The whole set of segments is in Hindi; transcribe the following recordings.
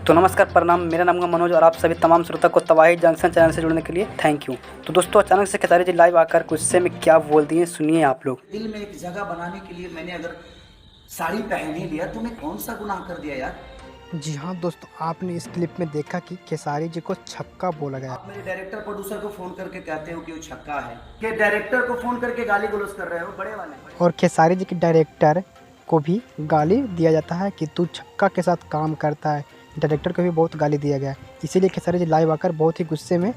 तो नमस्कार, प्रणाम। मेरा नाम है मनोज और आप सभी तमाम श्रोता को तबाही जंक्शन चैनल से जुड़ने के लिए थैंक यू। तो दोस्तों, अचानक से खेसारी जी लाइव आकर गुस्से में क्या बोल दिए, सुनिए आप लोग। दिल में एक जगह बनाने के लिए मैंने अगर साड़ी पहन ही लिया तो मैं कौन सा गुनाह कर दिया यार। जी हाँ दोस्तों, आपने इस क्लिप में देखा कि खेसारी जी को छक्का बोला गया। आप मेरे डायरेक्टर प्रोड्यूसर को फोन करके कहते हो कि वो छक्का है, कि डायरेक्टर को फोन करके गाली गलौज कर रहे हो बड़े वाले। और खेसारी जी के डायरेक्टर को भी गाली दिया जाता है कि तू छक्का के साथ काम करता है। डायरेक्टर को भी बहुत गाली दिया गया है, इसीलिए खेसारी जी लाइव आकर बहुत ही गुस्से में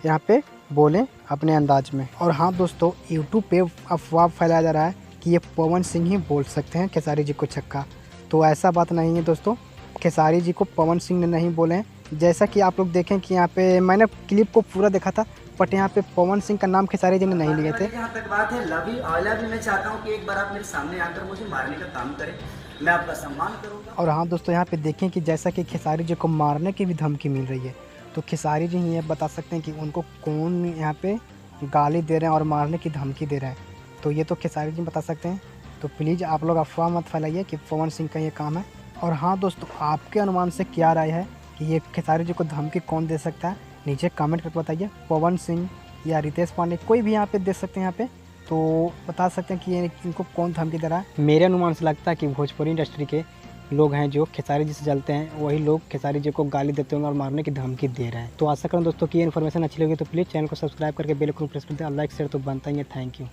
यहाँ पे बोले अपने अंदाज में। और हाँ दोस्तों, यूट्यूब पे अफवाह फैलाया जा रहा है कि ये पवन सिंह ही बोल सकते हैं खेसारी जी को छक्का। तो ऐसा बात नहीं है दोस्तों, खेसारी जी को पवन सिंह ने नहीं बोले हैं। जैसा कि आप लोग देखें कि यहाँ पे मैंने क्लिप को पूरा देखा था, बट यहाँ पे पवन सिंह का नाम खेसारी जी ने नहीं लिए थे। यहाँ तक बात है, love you I love you मैं चाहता हूँ कि एक बार आप मेरे सामने आकर मुझे मारने का काम करें, मैं आपका सम्मान करूँगा। और हाँ दोस्तों, यहाँ पे देखें कि जैसा कि खेसारी जी को मारने की भी धमकी मिल रही है, तो खेसारी जी ये बता सकते हैं कि उनको कौन यहाँ पे गाली दे रहे हैं और मारने की धमकी दे रहे हैं। तो ये तो खेसारी जी बता सकते हैं। तो प्लीज़ आप लोग अफवाह मत फैलाइए कि पवन सिंह का ये काम है। और हाँ दोस्तों, आपके अनुमान से क्या राय है कि ये खेसारी जी को धमकी कौन दे सकता है, नीचे कमेंट करके बताइए। पवन सिंह या रितेश पांडे, कोई भी यहाँ पे दे सकते हैं यहाँ पे, तो बता सकते हैं कि ये इनको कौन धमकी दे रहा है। मेरे अनुमान से लगता है कि भोजपुरी इंडस्ट्री के लोग हैं जो खेसारी जी से जलते हैं, वही लोग खेसारी जी को गाली देते होंगे और मारने की धमकी दे रहे हैं। तो आशा करूँ दोस्तों कि ये इन्फॉर्मेशन अच्छी लगी तो प्लीज़ चैनल को सब्सक्राइब करके बेल आइकन प्रेस कर दें और लाइक शेयर तो बनता ही है। Thank you.